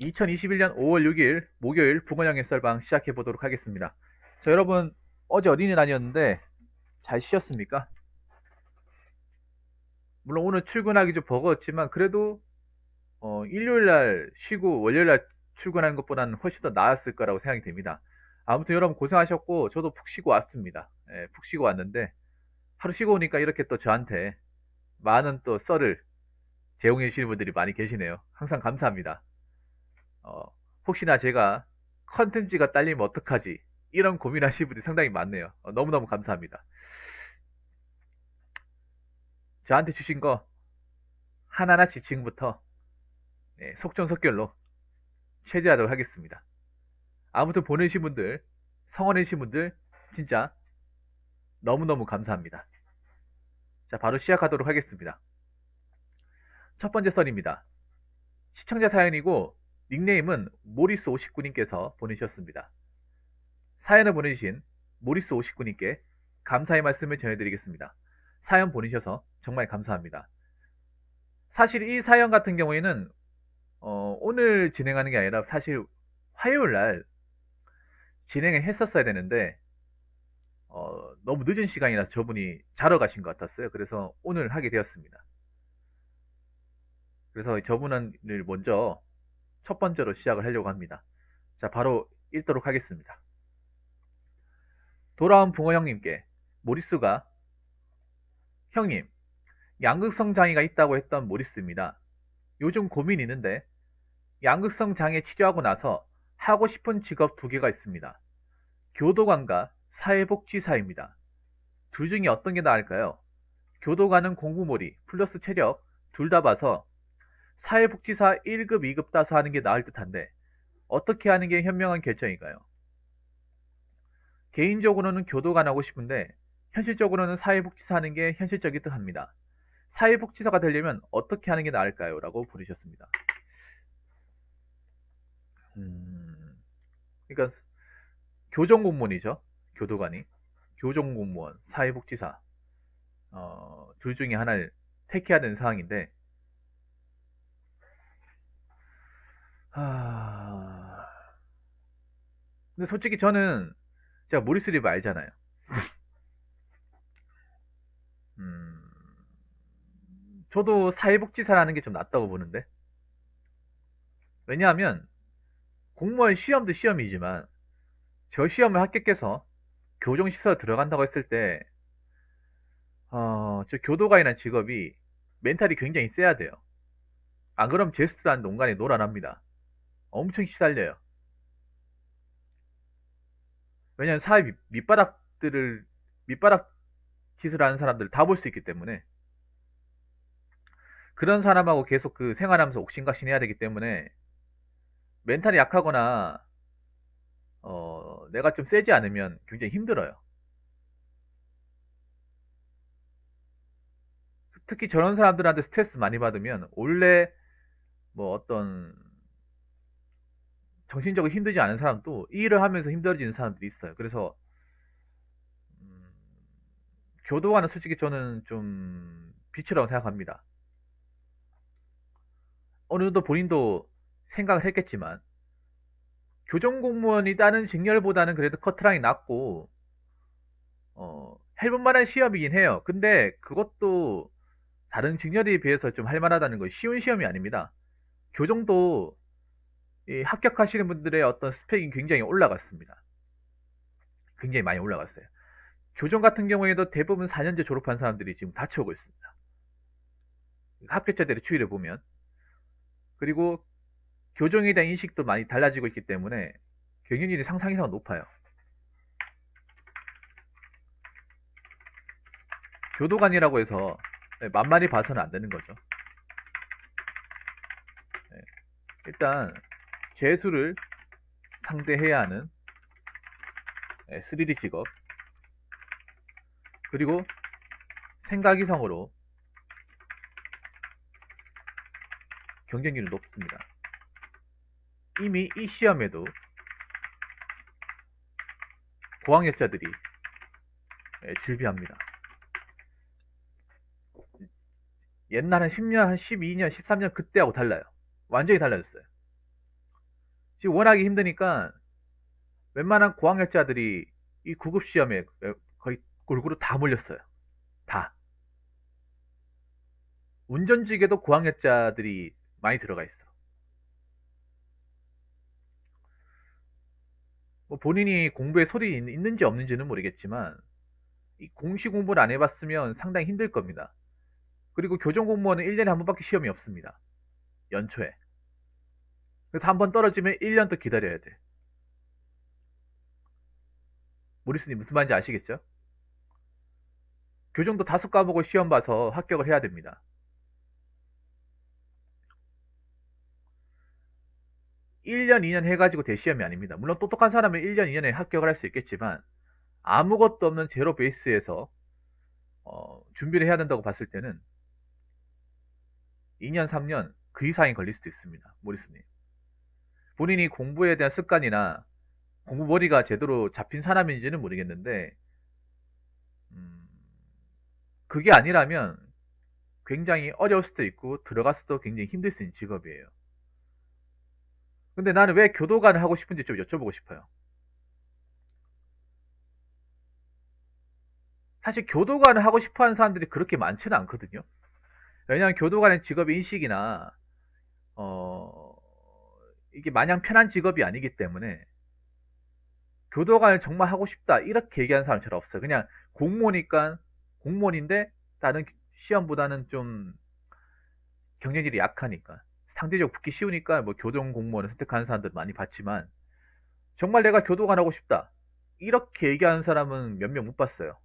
2021년 5월 6일 목요일 붕어영의 썰방 시작해 보도록 하겠습니다. 자, 여러분 어제 어린이날이었는데 잘 쉬었습니까? 물론 오늘 출근하기 좀 버거웠지만 그래도 일요일날 쉬고 월요일날 출근하는 것보다는 훨씬 더 나았을 거라고 생각이 됩니다. 아무튼 여러분 고생하셨고 저도 푹 쉬고 왔습니다. 예, 푹 쉬고 왔는데 하루 쉬고 오니까 이렇게 또 저한테 많은 또 썰을 제공해 주시는 분들이 많이 계시네요. 항상 감사합니다. 어, 혹시나 제가 컨텐츠가 딸리면 어떡하지? 이런 고민하시는 분들이 상당히 많네요. 너무너무 감사합니다. 저한테 주신 거 하나하나씩 지금부터 속전속결로 체제하도록 하겠습니다. 아무튼 보내주신 분들, 성원해주신 분들 진짜 너무너무 감사합니다. 자, 바로 시작하도록 하겠습니다. 첫 번째 썰입니다. 시청자 사연이고 닉네임은 모리스59님께서 보내주셨습니다. 사연을 보내주신 모리스59님께 감사의 말씀을 전해드리겠습니다. 사연 보내셔서 정말 감사합니다. 사실 이 사연 같은 경우에는 오늘 진행하는 게 아니라 사실 화요일 날 진행을 했었어야 되는데 너무 늦은 시간이라서 저분이 자러 가신 것 같았어요. 그래서 오늘 하게 되었습니다. 그래서 저분을 먼저 첫 번째로 시작을 하려고 합니다. 자, 바로 읽도록 하겠습니다. 돌아온 붕어 형님께 모리스가 형님, 양극성 장애가 있다고 했던 모리스입니다. 요즘 고민이 있는데 양극성 장애 치료하고 나서 하고 싶은 직업 두 개가 있습니다. 교도관과 사회복지사입니다. 둘 중에 어떤 게 나을까요? 교도관은 공부몰이 플러스 체력 둘 다 봐서 사회복지사 1급, 2급 따서 하는 게 나을 듯한데 어떻게 하는 게 현명한 결정일까요? 개인적으로는 교도관 하고 싶은데 현실적으로는 사회복지사 하는 게 현실적일 듯 합니다. 사회복지사가 되려면 어떻게 하는 게 나을까요? 라고 보내셨습니다. 그러니까 교정공무원이죠. 교도관이. 교정공무원, 사회복지사 둘 중에 하나를 택해야 되는 상황인데 근데 솔직히 저는 제가 모리스 리브 알잖아요. 음, 저도 사회복지사라는 게 좀 낫다고 보는데 왜냐하면 공무원 시험도 시험이지만 저 시험을 합격해서 교정시설 들어간다고 했을 때 저 교도관이라는 직업이 멘탈이 굉장히 세야 돼요. 안 그럼 제스트라는 농간에 놀아납니다. 엄청 시달려요. 왜냐하면 사회 밑바닥 짓을 하는 사람들을 다 볼 수 있기 때문에 그런 사람하고 계속 그 생활하면서 옥신각신 해야 되기 때문에 멘탈이 약하거나 내가 좀 세지 않으면 굉장히 힘들어요. 특히 저런 사람들한테 스트레스 많이 받으면 원래 뭐 어떤 정신적으로 힘들지 않은 사람도 이 일을 하면서 힘들어지는 사람들이 있어요. 그래서 음, 교도관은 솔직히 저는 좀 빛이라고 생각합니다. 어느 정도 본인도 생각을 했겠지만 교정공무원이 다른 직렬보다는 그래도 커트라인이 낮고 해볼 만한 시험이긴 해요. 근데 그것도 다른 직렬에 비해서 좀 할 만하다는 거 쉬운 시험이 아닙니다. 교정도 이 합격하시는 분들의 어떤 스펙이 굉장히 올라갔습니다. 굉장히 많이 올라갔어요. 교정 같은 경우에도 대부분 4년제 졸업한 사람들이 지금 다쳐오고 있습니다. 합격자들의 추이를 보면. 그리고 교정에 대한 인식도 많이 달라지고 있기 때문에 경쟁률이 상상 이상 높아요. 교도관이라고 해서 만만히 봐서는 안 되는 거죠. 일단 재수를 상대해야 하는 3D 직업, 그리고 생각이성으로 경쟁률이 높습니다. 이미 이 시험에도 고학력자들이 질비합니다. 옛날 한 10년, 한 12년, 13년 그때하고 달라요. 완전히 달라졌어요. 지금 워낙에 힘드니까 웬만한 고학력자들이 이 구급 시험에 거의 골고루 다 몰렸어요. 다. 운전직에도 고학력자들이 많이 들어가 있어. 뭐 본인이 공부에 소리 있는지 없는지는 모르겠지만 이 공시 공부를 안 해봤으면 상당히 힘들 겁니다. 그리고 교정 공무원은 1년에 한 번밖에 시험이 없습니다. 연초에. 그래서 한 번 떨어지면 1년 또 기다려야 돼. 모리스님 무슨 말인지 아시겠죠? 교정도 5과목을 시험 봐서 합격을 해야 됩니다. 1년, 2년 해가지고 대시험이 아닙니다. 물론 똑똑한 사람은 1년, 2년에 합격을 할 수 있겠지만 아무것도 없는 제로 베이스에서 준비를 해야 된다고 봤을 때는 2년, 3년 그 이상이 걸릴 수도 있습니다. 모리스님. 본인이 공부에 대한 습관이나 공부머리가 제대로 잡힌 사람인지는 모르겠는데 음, 그게 아니라면 굉장히 어려울 수도 있고 들어갔어도 굉장히 힘들 수 있는 직업이에요. 근데 나는 왜 교도관을 하고 싶은지 좀 여쭤보고 싶어요. 사실 교도관을 하고 싶어 하는 사람들이 그렇게 많지는 않거든요. 왜냐하면 교도관의 직업 인식이나 어, 이게 마냥 편한 직업이 아니기 때문에 교도관을 정말 하고 싶다 이렇게 얘기하는 사람 잘 없어요. 그냥 공무원이니까 공무원인데 다른 시험보다는 좀 경쟁률이 약하니까 상대적으로 붙기 쉬우니까 뭐 교정 공무원을 선택하는 사람들 많이 봤지만 정말 내가 교도관 하고 싶다 이렇게 얘기하는 사람은 몇 명 못 봤어요.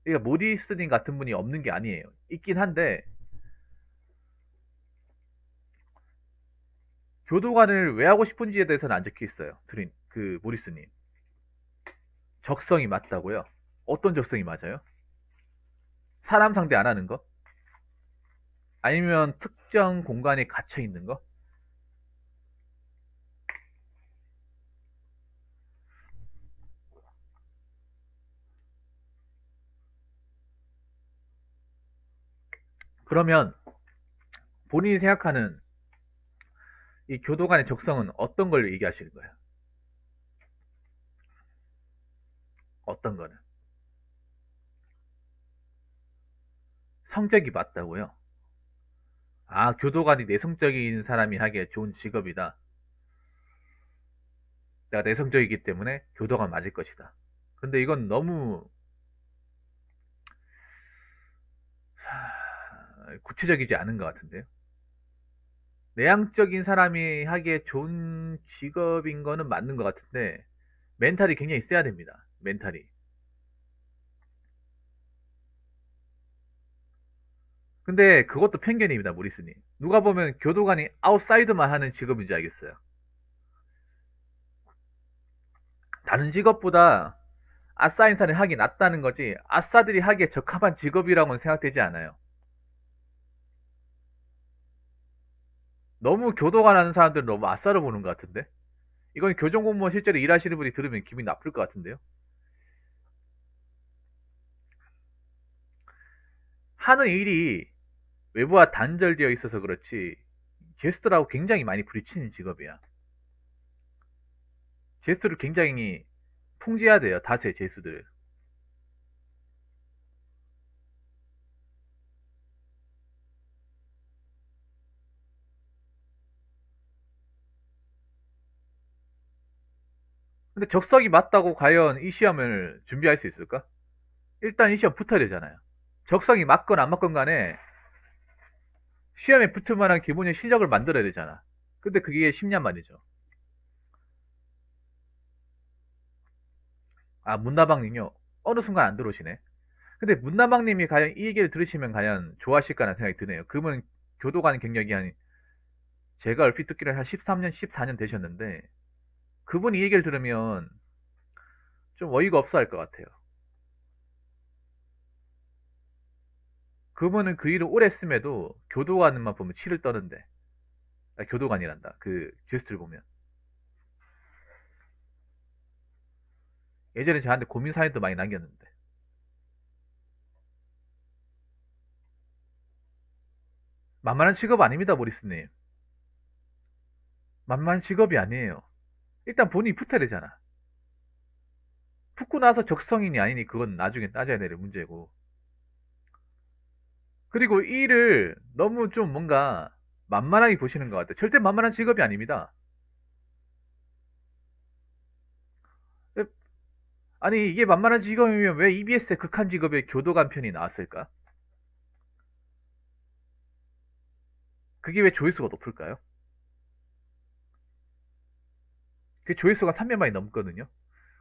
그러니까 모리스님 같은 분이 없는 게 아니에요. 있긴 한데 교도관을 왜 하고 싶은지에 대해서는 안 적혀 있어요. 그 모리스님 적성이 맞다고요? 어떤 적성이 맞아요? 사람 상대 안 하는 거? 아니면 특정 공간에 갇혀 있는 거? 그러면 본인이 생각하는 이 교도관의 적성은 어떤 걸 얘기하시는 거예요? 어떤 거는? 성격이 맞다고요? 아, 교도관이 내성적인 사람이 하기에 좋은 직업이다. 내가 내성적이기 때문에 교도관 맞을 것이다. 근데 이건 너무 구체적이지 않은 것 같은데요. 내향적인 사람이 하기에 좋은 직업인 거는 맞는 것 같은데 멘탈이 굉장히 세야 됩니다. 멘탈이. 근데 그것도 편견입니다, 모리스님. 누가 보면 교도관이 아웃사이드만 하는 직업인지 알겠어요. 다른 직업보다 아싸 인사를 하기 낫다는 거지 아싸들이 하기에 적합한 직업이라고는 생각되지 않아요. 너무 교도관 하는 사람들은 너무 아싸를 보는 것 같은데? 이건 교정공무원 실제로 일하시는 분이 들으면 기분이 나쁠 것 같은데요? 하는 일이 외부와 단절되어 있어서 그렇지 게스트라고 굉장히 많이 부딪히는 직업이야. 게스트를 굉장히 통제해야 돼요. 다수의 제수들을. 근데 적성이 맞다고 과연 이 시험을 준비할 수 있을까? 일단 이 시험 붙어야 되잖아요. 적성이 맞건 안 맞건 간에 시험에 붙을 만한 기본의 실력을 만들어야 되잖아. 근데 그게 쉽냔 말이죠. 아, 문나방님요. 어느 순간 안 들어오시네. 근데 문나방님이 과연 이 얘기를 들으시면 과연 좋아하실까라는 생각이 드네요. 그분은 교도관 경력이 한 제가 얼핏 듣기로 한 13년, 14년 되셨는데 그분이 이 얘기를 들으면 좀 어이가 없어 할 것 같아요. 그분은 그 일을 오래 했음에도 교도관만 보면 치를 떠는데 아, 교도관이란다. 그 제스트를 보면 예전에 저한테 고민 사연도 많이 남겼는데 만만한 직업 아닙니다, 모리스님. 만만 직업이 아니에요. 일단 본인이 붙어야 되잖아. 붙고 나서 적성이니 아니니 그건 나중에 따져야 될 문제고. 그리고 이 일을 너무 좀 뭔가 만만하게 보시는 것 같아요. 절대 만만한 직업이 아닙니다. 아니, 이게 만만한 직업이면 왜 EBS의 극한 직업의 교도관 편이 나왔을까? 그게 왜 조회수가 높을까요? 그 조회수가 300만이 넘거든요.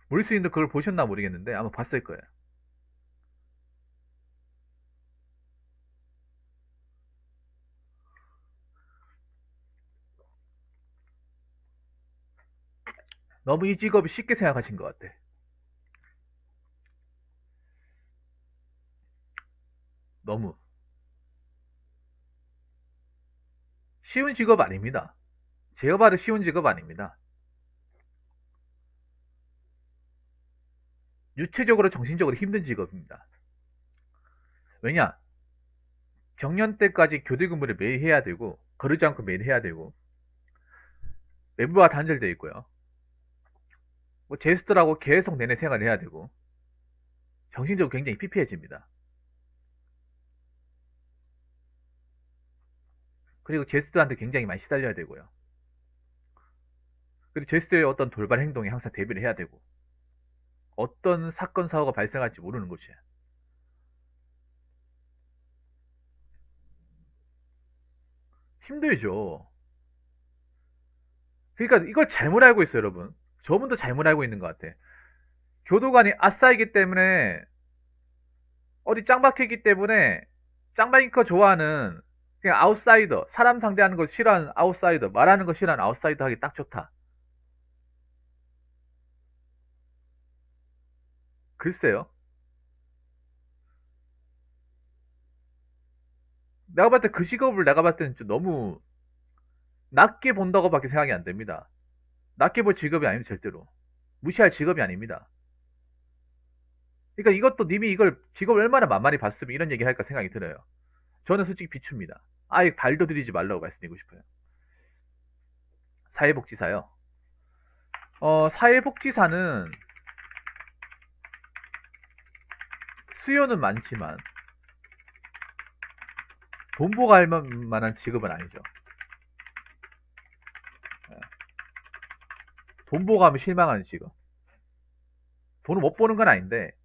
모리스님도 그걸 보셨나 모르겠는데 아마 봤을 거예요. 너무 이 직업이 쉽게 생각하신 것 같아. 너무 쉬운 직업 아닙니다. 제가 봐도 쉬운 직업 아닙니다. 유체적으로 정신적으로 힘든 직업입니다. 왜냐? 정년 때까지 교대 근무를 매일 해야 되고 거르지 않고 매일 해야 되고 외부와 단절되어 있고요. 뭐 제스트라고 계속 내내 생활을 해야 되고 정신적으로 굉장히 피폐해집니다. 그리고 제스트한테 굉장히 많이 시달려야 되고요. 그리고 제스트의 어떤 돌발 행동에 항상 대비를 해야 되고 어떤 사건 사고가 발생할지 모르는 곳이에요. 힘들죠. 그러니까 이걸 잘못 알고 있어요, 여러분. 저분도 잘못 알고 있는 것 같아. 교도관이 아싸이기 때문에 어디 짱박했기 때문에 짱박인 거 좋아하는 그냥 아웃사이더, 사람 상대하는 거 싫어하는 아웃사이더, 말하는 거 싫어하는 아웃사이더 하기 딱 좋다. 글쎄요. 내가 봤을 때 그 직업을 내가 봤을 때는 좀 너무 낮게 본다고밖에 생각이 안 됩니다. 낮게 볼 직업이 아닙니다, 절대로. 무시할 직업이 아닙니다. 그러니까 이것도 님이 이걸 직업을 얼마나 만만히 봤으면 이런 얘기 할까 생각이 들어요. 저는 솔직히 비춥니다. 아예 발도 들이지 말라고 말씀드리고 싶어요. 사회복지사요. 사회복지사는 수요는 많지만 돈 보고 할 만한 직업은 아니죠. 예. 돈 보고 하면 실망하는 직업. 돈을 못 버는 건 아닌데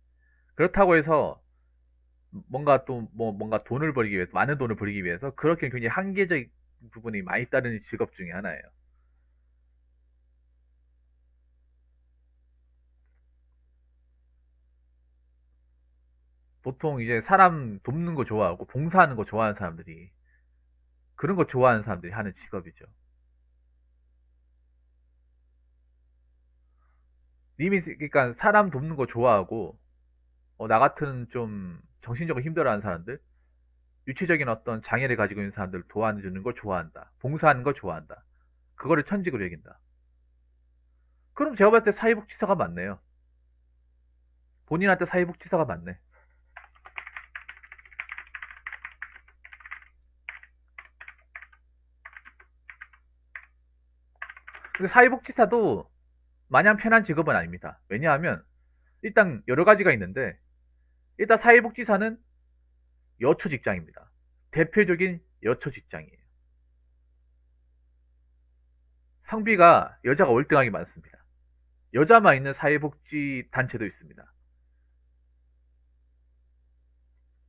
그렇다고 해서 뭔가 또 뭐 뭔가 돈을 벌기 위해서 많은 돈을 벌기 위해서 그렇게 굉장히 한계적 부분이 많이 따르는 직업 중에 하나예요. 보통 이제 사람 돕는 거 좋아하고 봉사하는 거 좋아하는 사람들이 그런 거 좋아하는 사람들이 하는 직업이죠. 님이 그러니까 사람 돕는 거 좋아하고 나 같은 좀 정신적으로 힘들어하는 사람들, 유체적인 어떤 장애를 가지고 있는 사람들 도와주는 걸 좋아한다. 봉사하는 걸 좋아한다. 그거를 천직으로 여긴다. 그럼 제가 봤을 때 사회복지사가 맞네요. 본인한테 사회복지사가 맞네. 근데 사회복지사도 마냥 편한 직업은 아닙니다. 왜냐하면 일단 여러 가지가 있는데 일단 사회복지사는 여초 직장입니다. 대표적인 여초 직장이에요. 성비가 여자가 월등하게 많습니다. 여자만 있는 사회복지 단체도 있습니다.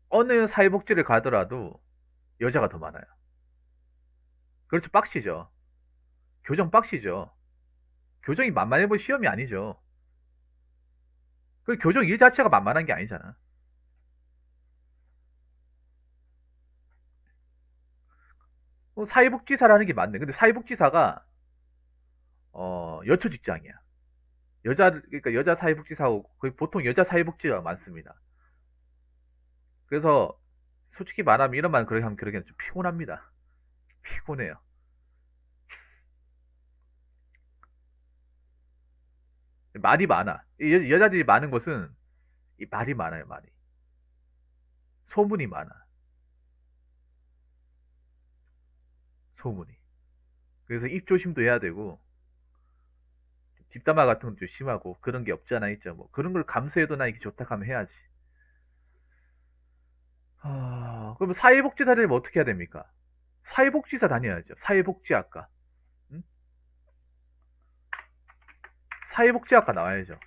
어느 사회복지를 가더라도 여자가 더 많아요. 그렇죠, 빡시죠. 교정 빡시죠. 교정이 만만해 볼 시험이 아니죠. 그 교정 일 자체가 만만한 게 아니잖아. 사회복지사라는 게 맞네. 근데 사회복지사가 여초 직장이야. 그러니까 여자 사회복지사고 거의 보통 여자 사회복지가 많습니다. 그래서 솔직히 말하면 이런 말 그렇게 하면 그러기엔 좀 피곤합니다. 피곤해요. 말이 많아. 여자들이 많은 곳은 이 말이 많아요, 말이. 소문이 많아. 소문이. 그래서 입 조심도 해야 되고 뒷담화 같은 것도 심하고 그런 게 없지 않아 있죠. 뭐 그런 걸 감수해도 나 이게 좋다 하면 해야지. 그럼 사회복지사 되면 어떻게 해야 됩니까? 사회복지사 다녀야죠. 사회복지학과. 응? 사회복지학과 나와야죠.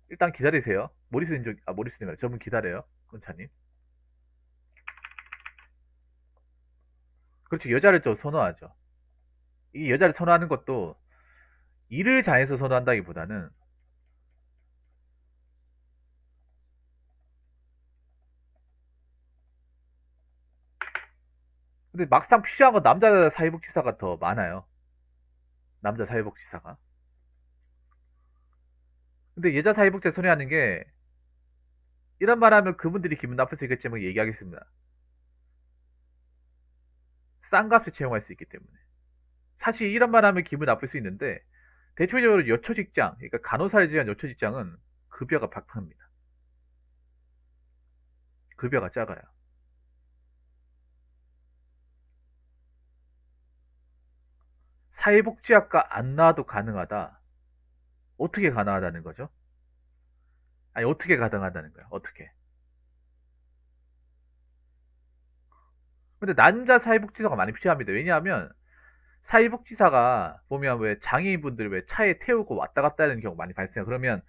일단 기다리세요. 모리스님 말이야. 저분 기다려요. 건차님. 그렇죠. 여자를 좀 선호하죠. 이 여자를 선호하는 것도 일을 잘해서 선호한다기보다는 근데 막상 필요한 건 남자 사회복지사가 더 많아요. 남자 사회복지사가. 근데 여자 사회복지사 선호하는 게 이런 말 하면 그분들이 기분 나쁠 수 있겠지만 얘기하겠습니다. 싼 값에 채용할 수 있기 때문에. 사실 이런 말 하면 기분 나쁠 수 있는데 대체적으로 여초 직장, 그러니까 간호사를 지한 여초 직장은 급여가 박합니다. 급여가 작아요. 사회복지학과 안 나와도 가능하다. 어떻게 가능하다는 거죠? 아니, 어떻게 가능하다는 거야? 어떻게? 근데 남자 사회복지사가 많이 필요합니다. 왜냐하면 사회복지사가 보면 왜 장애인분들 왜 차에 태우고 왔다 갔다 하는 경우 많이 발생해요. 그러면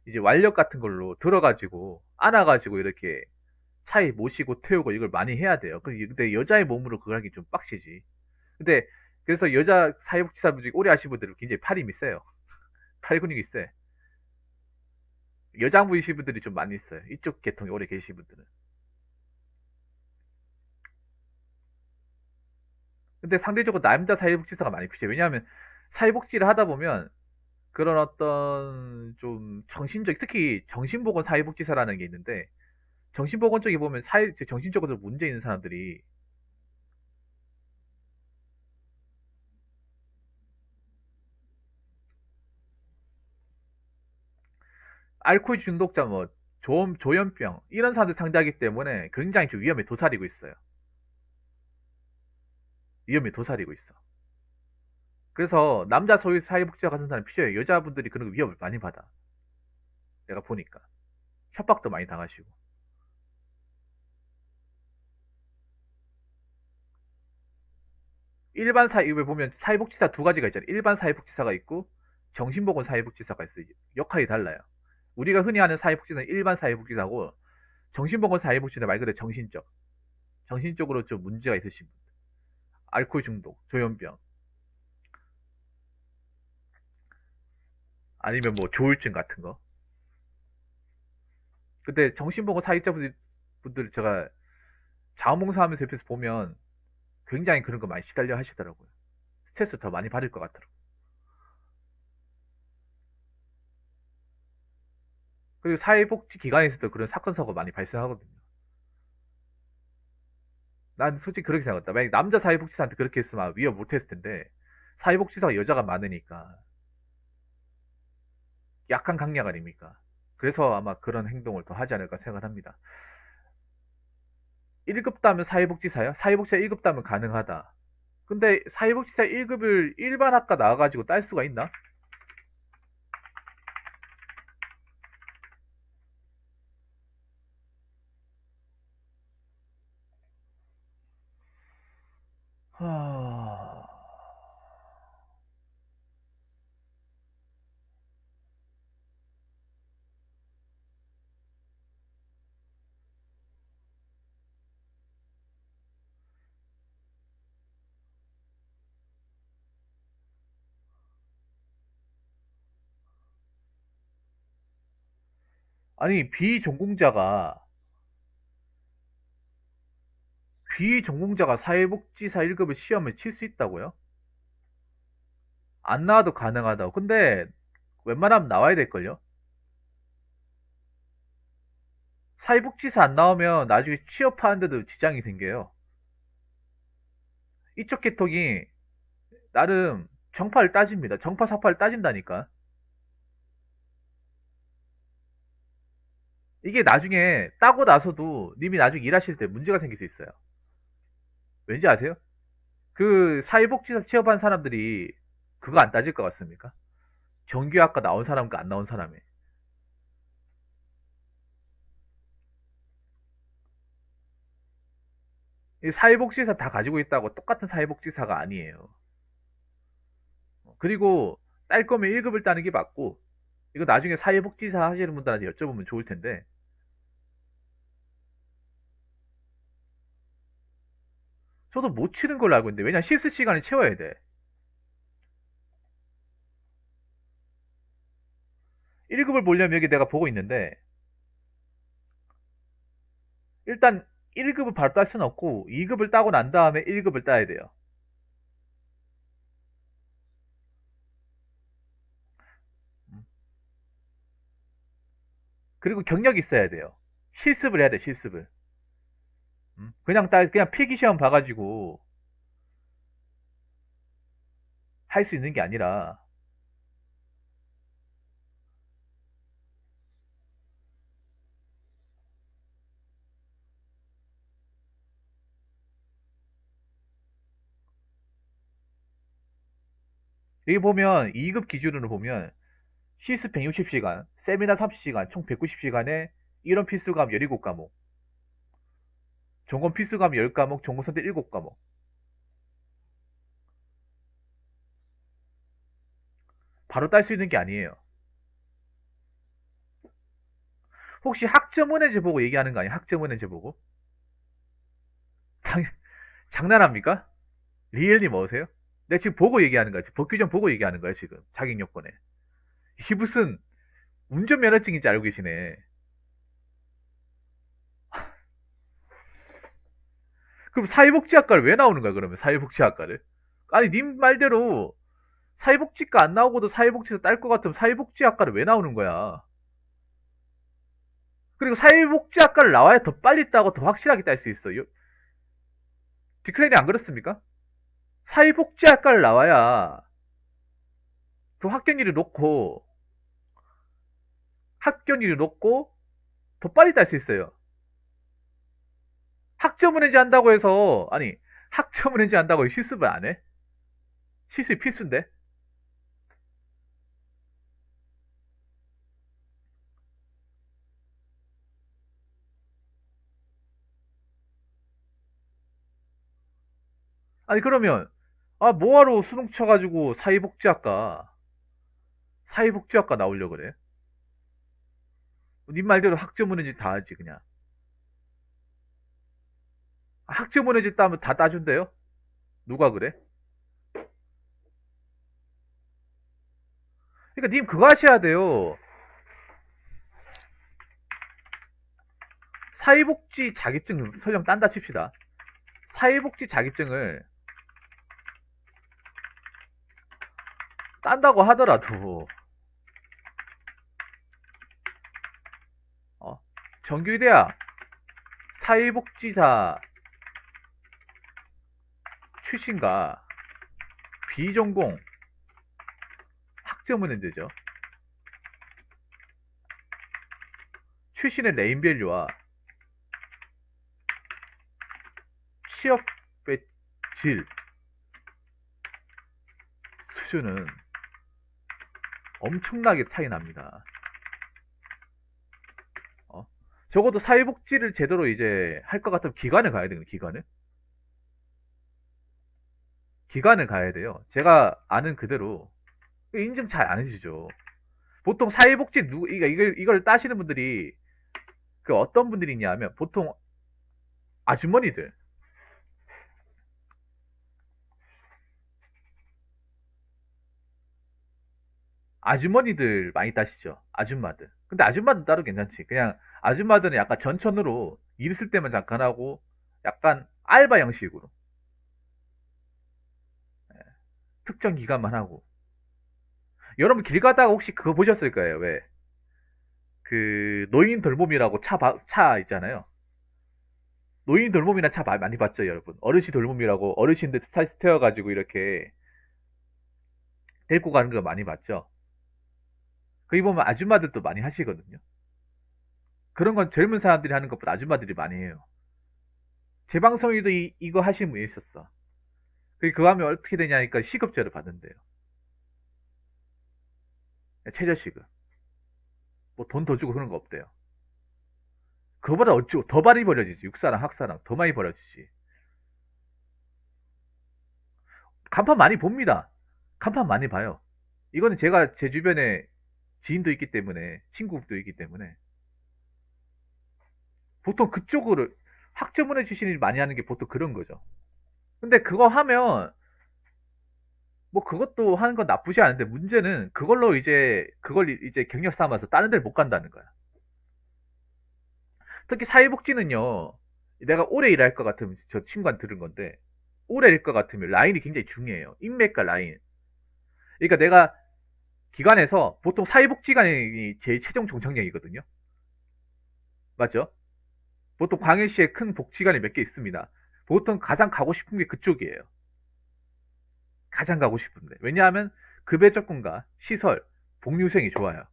이제 완력 같은 걸로 들어가지고 안아가지고 이렇게 차에 모시고 태우고 이걸 많이 해야 돼요. 근데 여자의 몸으로 그걸 하기 좀 빡시지. 근데 그래서 여자 사회복지사분들이 오래 하신 분들은 굉장히 팔 힘이 세요. 팔 근육이 세. 여장부이신 분들이 좀 많이 있어요. 이쪽 계통에 오래 계신 분들은. 근데 상대적으로 남자 사회복지사가 많이 필요해요. 왜냐하면 사회복지를 하다 보면 그런 어떤 좀 정신적, 특히 정신보건 사회복지사라는 게 있는데 정신보건 쪽에 보면 정신적으로 문제 있는 사람들이 알코올 중독자 뭐 조현병 이런 사람들 상대하기 때문에 굉장히 좀 위험에 도사리고 있어요. 위험에 도사리고 있어. 그래서 남자 소위 사회복지사 같은 사람이 필요해요. 여자분들이 그런 거 위협을 많이 받아. 내가 보니까 협박도 많이 당하시고. 일반 사회 보면 사회복지사 두 가지가 있잖아요. 일반 사회복지사가 있고 정신보건 사회복지사가 있어요. 역할이 달라요. 우리가 흔히 하는 사회복지사는 일반 사회복지사고 정신보건 사회복지사는 말 그대로 정신적으로 좀 문제가 있으신 분, 알코올 중독, 조현병, 아니면 뭐 조울증 같은 거. 근데 정신보건 사회자분들 제가 자원봉사하면서 옆에서 보면 굉장히 그런 거 많이 시달려 하시더라고요. 스트레스 더 많이 받을 것 같더라고요. 그리고 사회복지기관에서도 그런 사건 사고 많이 발생하거든요. 난 솔직히 그렇게 생각했다. 만약 남자 사회복지사한테 그렇게 했으면 위협 못했을 텐데 사회복지사가 여자가 많으니까 약한 강약 아닙니까? 그래서 아마 그런 행동을 더 하지 않을까 생각을 합니다. 1급 따면 사회복지사요? 사회복지사 1급 따면 가능하다. 근데 사회복지사 1급을 일반 학과 나와가지고 딸 수가 있나? 하... 아니, 비전공자가 사회복지사 1급을 시험을 칠 수 있다고요? 안 나와도 가능하다고. 근데 웬만하면 나와야 될걸요? 사회복지사 안 나오면 나중에 취업하는데도 지장이 생겨요. 이쪽 계통이 나름 정파를 따집니다. 정파 사파를 따진다니까. 이게 나중에 따고 나서도 님이 나중에 일하실 때 문제가 생길 수 있어요. 왠지 아세요? 그 사회복지사 취업한 사람들이 그거 안 따질 것 같습니까? 정규학과 나온 사람과 안 나온 사람이. 이 사회복지사 다 가지고 있다고 똑같은 사회복지사가 아니에요. 그리고 딸 거면 1급을 따는 게 맞고, 이거 나중에 사회복지사 하시는 분들한테 여쭤보면 좋을 텐데, 저도 못 치는 걸로 알고 있는데, 왜냐 실습 시간을 채워야 돼. 1급을 보려면 여기 내가 보고 있는데, 일단 1급을 바로 딸 수는 없고, 2급을 따고 난 다음에 1급을 따야 돼요. 그리고 경력이 있어야 돼요. 실습을 해야 돼, 실습을. 그냥 필기시험 봐가지고 할 수 있는 게 아니라, 여기 보면 2급 기준으로 보면 실습 160시간, 세미나 30시간, 총 190시간에 이론 필수과목 17과목, 전공 필수과목 10과목, 전공 선택 7과목. 바로 딸 수 있는 게 아니에요. 혹시 학점은행제 보고 얘기하는 거 아니에요? 학점은행제 보고? 장, 장난합니까? 리얼리 뭐세요? 내가 지금 보고 얘기하는 거야. 법 규정 보고 얘기하는 거야, 지금. 자격 요건에. 이게 무슨 운전면허증인지 알고 계시네. 그럼 사회복지학과를 왜 나오는 거야, 그러면? 사회복지학과를? 아니, 님 말대로 사회복지과 안 나오고도 사회복지사 딸 것 같으면 사회복지학과를 왜 나오는 거야? 그리고 사회복지학과를 나와야 더 빨리 따고 더 확실하게 딸 수 있어요. 디클레인이 안 그렇습니까? 사회복지학과를 나와야 더 합격률이 높고 더 빨리 딸 수 있어요. 학점은행제 한다고 해서, 아니, 학점은행제 한다고 실습을 안 해? 실습이 필수인데? 아니, 그러면, 아, 뭐하러 수능 쳐가지고 사회복지학과 나오려고 그래? 님 말대로 학점은행제 다 하지, 그냥. 학점은행제 따면 다 따준대요? 누가 그래? 그러니까 님 그거 하셔야 돼요. 사회복지 자격증 설령 딴다 칩시다. 사회복지 자격증을 딴다고 하더라도 어, 정규대학 사회복지사 출신과 비전공 학점은 되죠. 출신의 네임밸류와 취업의 질 수준은 엄청나게 차이 납니다. 적어도 사회복지를 제대로 이제 할 것 같으면 기관을 가야 되거든요. 기관을 가야 돼요. 제가 아는 그대로 인증 잘 안 해주죠. 보통 사회복지 이걸 따시는 분들이 그 어떤 분들이 있냐면 보통 아주머니들, 아주머니들 많이 따시죠. 아줌마들. 근데 아줌마들 따로 괜찮지. 그냥 아줌마들은 약간 전천후로 일 있을 때만 잠깐 하고 약간 알바 형식으로 특정 기간만 하고. 여러분 길 가다가 혹시 그거 보셨을 거예요. 왜? 그 노인 돌봄이라고 차 있잖아요. 노인 돌봄이나 차 많이 봤죠, 여러분. 어르신 돌봄이라고 어르신들 스타일스 태워가지고 이렇게 데리고 가는 거 많이 봤죠. 거기 보면 아줌마들도 많이 하시거든요. 그런 건 젊은 사람들이 하는 것보다 아줌마들이 많이 해요. 제 방송에도 이거 하신 분이 있었어. 그거 하면 어떻게 되냐니까 시급제를 받는데요. 최저시급. 뭐 돈 더 주고 그런 거 없대요. 그거보다 어쩌고 더 많이 벌어지지. 육사랑 학사랑 더 많이 벌어지지. 간판 많이 봅니다. 간판 많이 봐요. 이거는 제가 제 주변에 지인도 있기 때문에, 친구도 있기 때문에. 보통 그쪽으로 학점원해 주시는 일 많이 하는 게 보통 그런 거죠. 근데 그거 하면 뭐 그것도 하는 건 나쁘지 않은데 문제는 그걸로 이제 그걸 이제 경력 삼아서 다른 데를 못 간다는 거야. 특히 사회복지는요. 내가 오래 일할 것 같으면 저 친구한테 들은 건데 오래 일 것 같으면 라인이 굉장히 중요해요. 인맥과 라인. 그러니까 내가 기관에서 보통 사회복지관이 제일 최종 종착역이거든요. 맞죠? 보통 광역시에 큰 복지관이 몇 개 있습니다. 보통 가장 가고 싶은 게 그쪽이에요. 가장 가고 싶은데. 왜냐하면 급여 조건과 시설, 복리후생이 좋아요.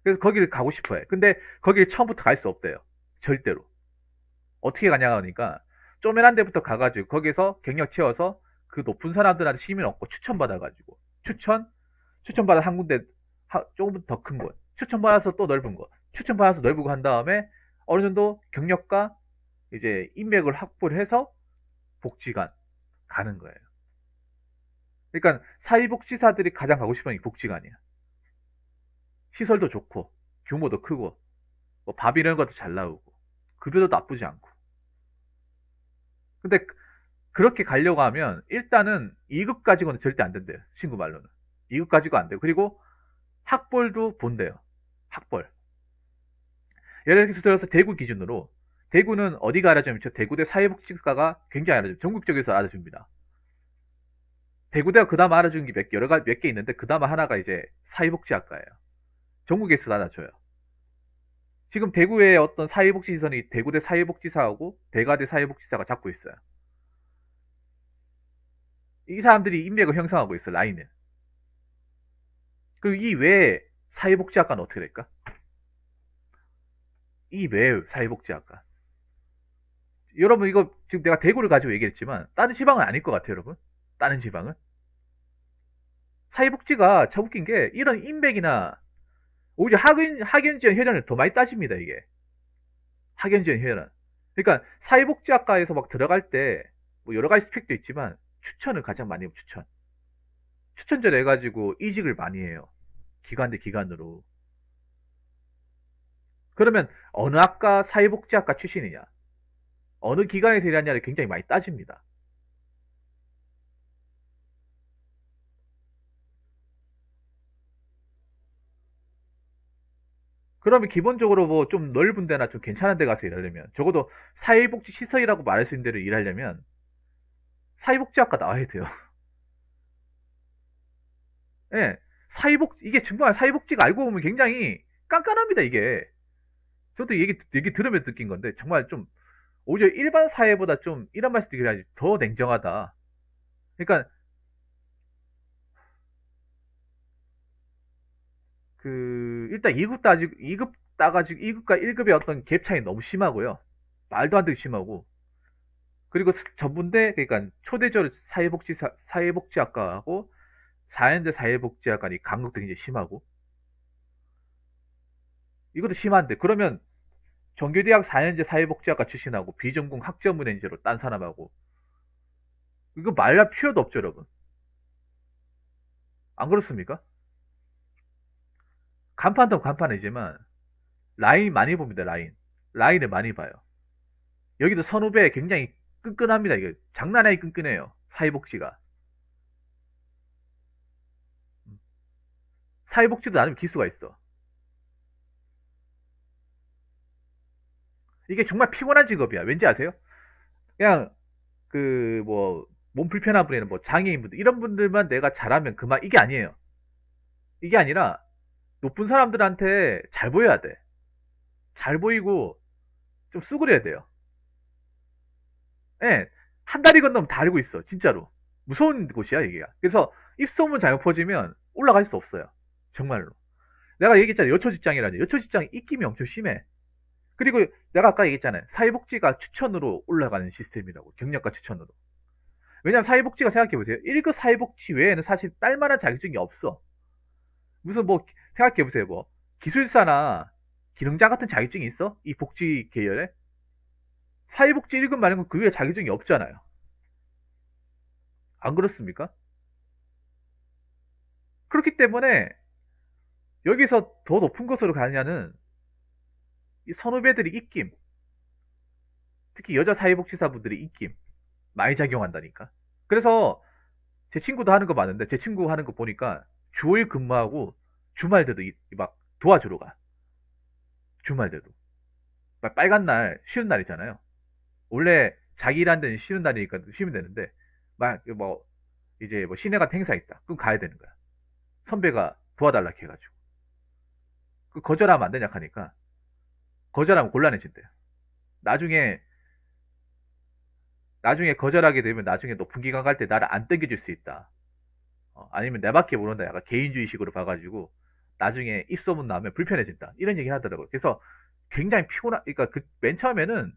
그래서 거기를 가고 싶어 해. 근데 거기를 처음부터 갈 수 없대요. 절대로. 어떻게 가냐 하니까 쪼매난 데부터 가가지고 거기서 경력 채워서 그 높은 사람들한테 시민 얻고 추천받아가지고 추천받아 한 군데 조금 더 큰 곳, 추천받아서 또 넓은 곳, 추천받아서 넓은 거 한 다음에 어느 정도 경력과 이제 인맥을 확보를 해서 복지관 가는 거예요. 그러니까 사회복지사들이 가장 가고 싶은 게 복지관이야. 시설도 좋고 규모도 크고 뭐 밥 이런 것도 잘 나오고 급여도 나쁘지 않고. 근데 그렇게 가려고 하면 일단은 2급 가지고는 절대 안 된대요. 친구 말로는. 2급 가지고 안 돼요. 그리고 학벌도 본대요. 학벌. 예를 들어서 대구 기준으로 대구는 어디가 알아주면 대구대 사회복지과가 굉장히 알아줍니다. 전국적에서 알아줍니다. 대구대가 그나마 알아주는 게 몇 개 있는데 그나마 하나가 이제 사회복지학과예요. 전국에서 알아줘요. 지금 대구의 어떤 사회복지시설이 대구대 사회복지사하고 대가대 사회복지사가 잡고 있어요. 이 사람들이 인맥을 형성하고 있어, 라인을. 그리고 이 외에 사회복지학과는 어떻게 될까? 이 외에 사회복지학과. 여러분, 이거 지금 내가 대구를 가지고 얘기했지만, 다른 지방은 아닐 것 같아요, 여러분. 다른 지방은. 사회복지가 참 웃긴 게, 이런 인맥이나, 오히려 학연지원 회원을 더 많이 따집니다, 이게. 학연지원 회원. 그러니까, 사회복지학과에서 막 들어갈 때, 뭐 여러 가지 스펙도 있지만, 추천을 가장 많이 해요, 추천. 추천제 내가지고 이직을 많이 해요. 기관 대 기관으로. 그러면 어느 학과 사회복지학과 출신이냐, 어느 기관에서 일하냐를 굉장히 많이 따집니다. 그러면 기본적으로 뭐 좀 넓은 데나 좀 괜찮은 데 가서 일하려면 적어도 사회복지 시설이라고 말할 수 있는 데를 일하려면 사회복지학과 나와야 돼요. 예. 이게 정말 사회복지가 알고 보면 굉장히 깐깐합니다, 이게. 저도 얘기 들으면서 느낀 건데, 정말 좀, 오히려 일반 사회보다 좀, 이런 말씀 드리야지 더 냉정하다. 그러니까, 일단 2급 따가지고, 2급과 1급의 어떤 갭 차이 너무 심하고요. 말도 안 되게 심하고. 그리고 전문대, 그러니까 초대절 사회복지학과하고 4년제 사회복지학과니 간극도 굉장히 심하고. 이것도 심한데, 그러면 정규대학 4년제 사회복지학과 출신하고 비전공 학점은행제로 딴 사람하고 이거 말할 필요도 없죠, 여러분. 안 그렇습니까? 간판도 간판이지만 라인 많이 봅니다. 라인을 많이 봐요. 여기도 선후배 굉장히 끈끈합니다. 이게 장난 아니게 끈끈해요. 사회복지가. 사회복지도 나름 기수가 있어. 이게 정말 피곤한 직업이야. 왠지 아세요? 그냥 몸 불편한 분이나 뭐 장애인분들 이런 분들만 내가 잘하면 그만, 이게 아니에요. 이게 아니라 높은 사람들한테 잘 보여야 돼. 잘 보이고 좀 수그려야 돼요. 예, 한 다리 건너면 다 알고 있어. 진짜로. 무서운 곳이야, 여기가. 그래서 입소문 잘못 퍼지면 올라갈 수 없어요. 정말로. 내가 얘기했잖아. 여초직장이라니. 여초직장 입김이 엄청 심해. 그리고 내가 아까 얘기했잖아요. 사회복지가 추천으로 올라가는 시스템이라고. 경력과 추천으로. 왜냐면 사회복지가 생각해보세요. 1급 사회복지 외에는 사실 딸만한 자격증이 없어. 무슨 뭐, 생각해보세요. 뭐, 기술사나 기능자 같은 자격증이 있어? 이 복지 계열에? 사회복지 1급 말고 그 외에 자격증이 없잖아요. 안 그렇습니까? 그렇기 때문에 여기서 더 높은 곳으로 가느냐는 이 선후배들이 입김, 특히 여자 사회복지사분들이 입김 많이 작용한다니까. 그래서 제 친구도 하는 거 많은데 제 친구 하는 거 보니까 주 5일 근무하고 주말 때도 막 도와주러 가. 주말 때도. 막 빨간 날 쉬는 날 있잖아요. 원래 자기 일하는 데는 쉬는 날이니까 쉬면 되는데 막 뭐 이제 뭐 시내 같은 행사 있다. 그럼 가야 되는 거야. 선배가 도와달라 해가지고. 그 거절하면 안 되냐 하니까 거절하면 곤란해진대요. 나중에 나중에 거절하게 되면 나중에 높은 기관 갈 때 나를 안 땡겨줄 수 있다. 아니면 내밖에 모른다. 약간 개인주의식으로 봐가지고 나중에 입소문 나면 불편해진다. 이런 얘기 하더라고요. 그래서 굉장히 피곤하, 그러니까 그 맨 처음에는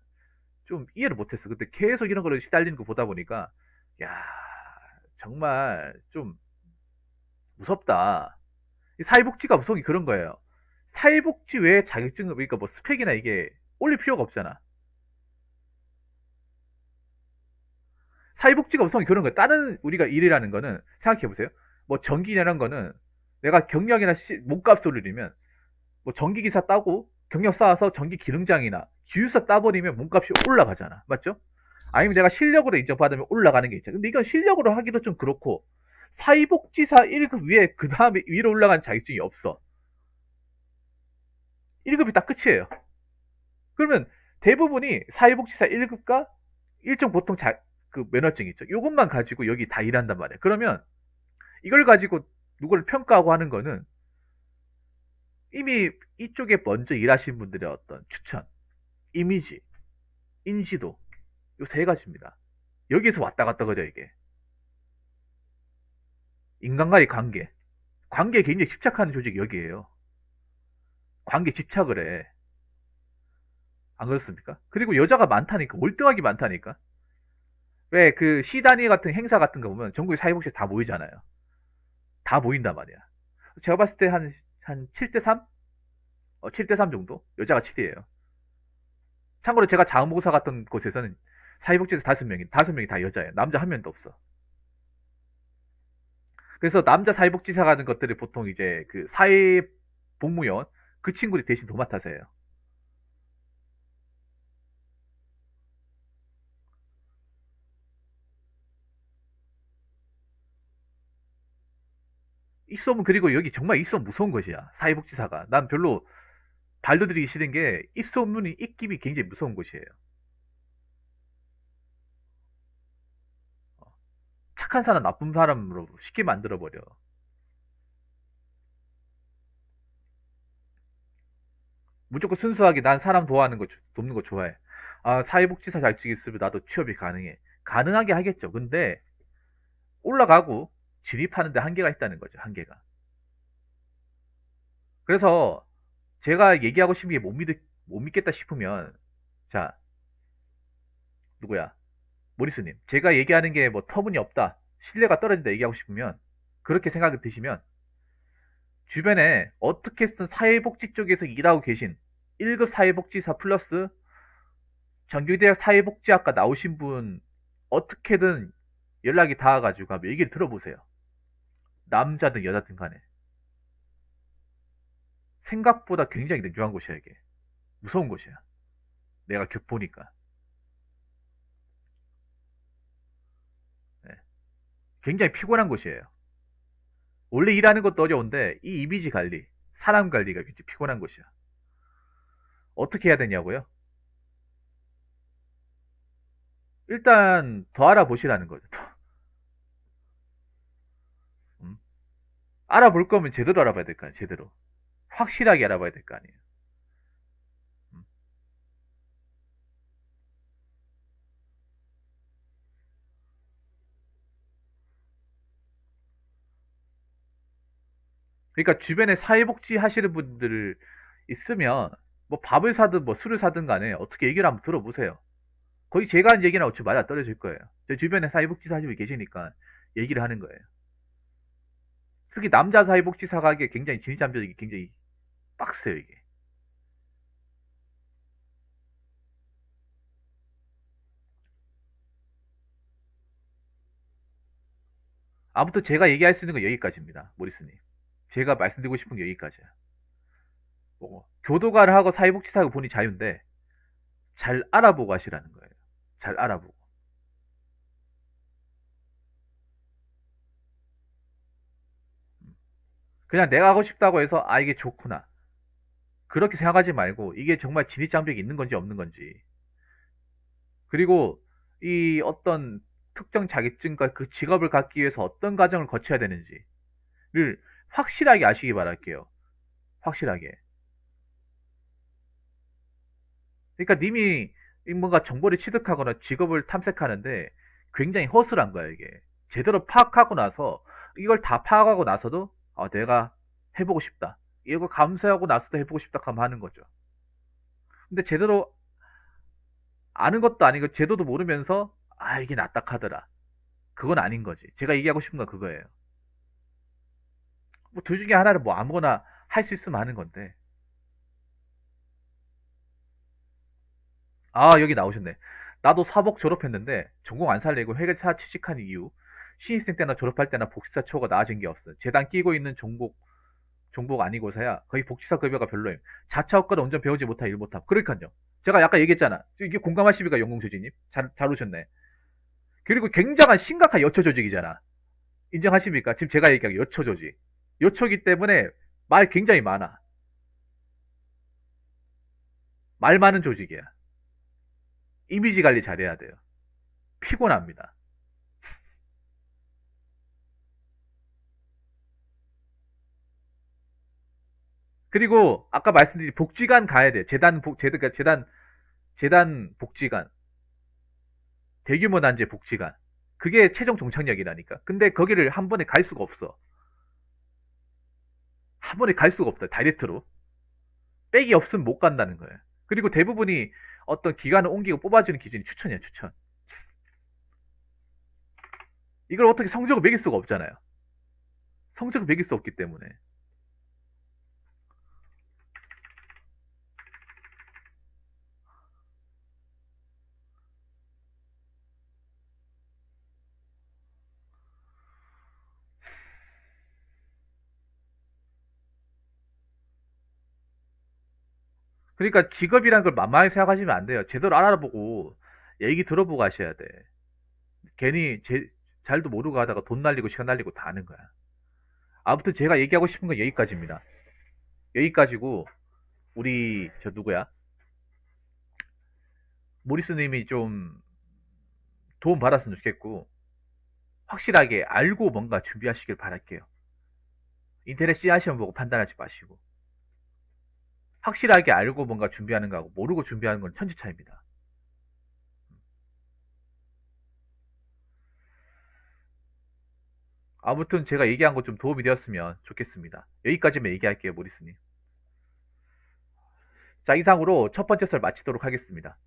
좀 이해를 못했어. 근데 계속 이런 거를 시달리는 거 보다 보니까 야 정말 좀 무섭다. 이 사회복지가 무서운 게 그런 거예요. 사회복지 외에 자격증을 그러니까 뭐 스펙이나 이게 올릴 필요가 없잖아. 사회복지가 우선 그런 거예요. 다른 우리가 일이라는 거는 생각해보세요. 뭐 전기라는 거는 내가 경력이나 몸값을 올리려면 뭐 전기기사 따고 경력 쌓아서 전기 기능장이나 기술사 따버리면 몸값이 올라가잖아. 맞죠? 아니면 내가 실력으로 인정받으면 올라가는 게 있잖아. 근데 이건 실력으로 하기도 좀 그렇고 사회복지사 1급 위에 그 다음에 위로 올라간 자격증이 없어. 1급이 딱 끝이에요. 그러면 대부분이 사회복지사 1급과 일종 보통 그 면허증 있죠. 이것만 가지고 여기 다 일한단 말이야. 그러면 이걸 가지고 누구를 평가하고 하는 거는 이미 이쪽에 먼저 일하신 분들의 어떤 추천, 이미지, 인지도 요 세 가지입니다. 여기에서 왔다 갔다 거려 이게. 인간과의 관계. 관계에 굉장히 집착하는 조직이 여기에요. 관계 집착을 해. 안 그렇습니까? 그리고 여자가 많다니까. 월등하게 많다니까. 왜 그 시단위 같은 행사 같은 거 보면 전국의 사회복지 다 모이잖아요. 다 모인단 말이야. 제가 봤을 때 한 7대 3? 7대 3 정도? 여자가 7이에요. 참고로 제가 자원봉사 갔던 곳에서는 사회복지에서 5명이 다 여자예요. 남자 한 명도 없어. 그래서 남자 사회복지사 가는 것들이 보통 이제 그 사회복무원, 그 친구들이 대신 도맡아서 해요. 입소문, 그리고 여기 정말 입소문 무서운 것이야. 사회복지사가. 난 별로 발도 들이기 싫은 게 입소문이 입김이 굉장히 무서운 곳이에요. 착한 사람 나쁜 사람으로 쉽게 만들어버려. 무조건 순수하게 난 사람 도와하는 거, 돕는 거 좋아해. 아, 사회복지사 자격증 있으면 나도 취업이 가능해. 가능하게 하겠죠. 근데 올라가고 진입하는데 한계가 있다는 거죠. 한계가. 그래서 제가 얘기하고 싶은 게 못 믿겠다 싶으면, 자, 누구야? 모리스님. 제가 얘기하는 게 뭐 터무니없다. 신뢰가 떨어진다 얘기하고 싶으면, 그렇게 생각이 드시면, 주변에 어떻게든 사회복지 쪽에서 일하고 계신 1급 사회복지사 플러스 전교대학 사회복지학과 나오신 분 어떻게든 연락이 닿아가지고 한번 얘기를 들어보세요. 남자든 여자든 간에. 생각보다 굉장히 냉정한 곳이야, 이게. 무서운 곳이야. 내가 보니까. 네. 굉장히 피곤한 곳이에요. 원래 일하는 것도 어려운데, 이 이미지 관리, 사람 관리가 굉장히 피곤한 곳이야. 어떻게 해야 되냐고요? 일단, 더 알아보시라는 거죠. 음. 알아볼 거면 제대로 알아봐야 될 거 아니에요, 제대로. 확실하게 알아봐야 될 거 아니에요. 그러니까 주변에 사회복지 하시는 분들 있으면 뭐 밥을 사든 뭐 술을 사든 간에 어떻게 얘기를 한번 들어보세요. 거의 제가 한 얘기랑 어차피 맞아 떨어질 거예요. 제 주변에 사회복지사 하시는 분 계시니까 얘기를 하는 거예요. 특히 남자 사회복지사가 하기에 굉장히 진입장벽이 굉장히 빡세요, 이게. 아무튼 제가 얘기할 수 있는 건 여기까지입니다, 모리스님. 제가 말씀드리고 싶은 게 여기까지야. 뭐, 교도관을 하고 사회복지사하고 보니 자유인데, 잘 알아보고 하시라는 거예요. 잘 알아보고. 그냥 내가 하고 싶다고 해서, 아, 이게 좋구나. 그렇게 생각하지 말고, 이게 정말 진입장벽이 있는 건지 없는 건지. 그리고, 이 어떤 특정 자격증과 그 직업을 갖기 위해서 어떤 과정을 거쳐야 되는지를 확실하게 아시기 바랄게요. 확실하게. 그러니까 님이 뭔가 정보를 취득하거나 직업을 탐색하는데 굉장히 허술한 거야, 이게. 제대로 파악하고 나서 이걸 다 파악하고 나서도 내가 해보고 싶다. 이거 감수하고 나서도 해보고 싶다 하면 하는 거죠. 근데 제대로 아는 것도 아니고 제도도 모르면서 이게 낫다 하더라. 그건 아닌 거지. 제가 얘기하고 싶은 건 그거예요. 뭐 둘 중에 하나를 뭐 아무거나 할 수 있으면 하는 건데. 여기 나오셨네. 나도 사복 졸업했는데 전공 안 살리고 회계사 취직한 이유. 신입생 때나 졸업할 때나 복지사 처우가 나아진 게 없어. 재단 끼고 있는 종복 아니고서야 거의 복지사 급여가 별로임. 자차 학과도 운전 배우지 못하 일 못함. 그러니까요. 제가 약간 얘기했잖아. 이게 공감하십니까, 영웅조지님? 잘 오셨네. 그리고 굉장한 심각한 여초 조직이잖아. 인정하십니까? 지금 제가 얘기한 여초 조직. 여초기 때문에 말 굉장히 많아. 말 많은 조직이야. 이미지 관리 잘해야 돼요. 피곤합니다. 그리고 아까 말씀드린 복지관 가야 돼. 재단 복지관, 대규모 단체 복지관. 그게 최종 종착역이라니까. 근데 거기를 한 번에 갈 수가 없어. 한 번에 갈 수가 없다. 다이렉트로. 백이 없으면 못 간다는 거예요. 그리고 대부분이 어떤 기관을 옮기고 뽑아주는 기준이 추천이야, 추천. 이걸 어떻게 성적을 매길 수가 없잖아요. 성적을 매길 수 없기 때문에. 그러니까 직업이란 걸 만만히 생각하시면 안 돼요. 제대로 알아보고 얘기 들어보고 하셔야 돼. 괜히 잘도 모르고 하다가 돈 날리고 시간 날리고 다 하는 거야. 아무튼 제가 얘기하고 싶은 건 여기까지입니다. 여기까지고 우리 저 누구야? 모리스님이 좀 도움 받았으면 좋겠고 확실하게 알고 뭔가 준비하시길 바랄게요. 인터넷 씨앗 시험 보고 판단하지 마시고 확실하게 알고 뭔가 준비하는 거하고 모르고 준비하는 건 천지 차이입니다. 아무튼 제가 얘기한 거 좀 도움이 되었으면 좋겠습니다. 여기까지만 얘기할게요, 모리스님. 자, 이상으로 첫 번째 설 마치도록 하겠습니다.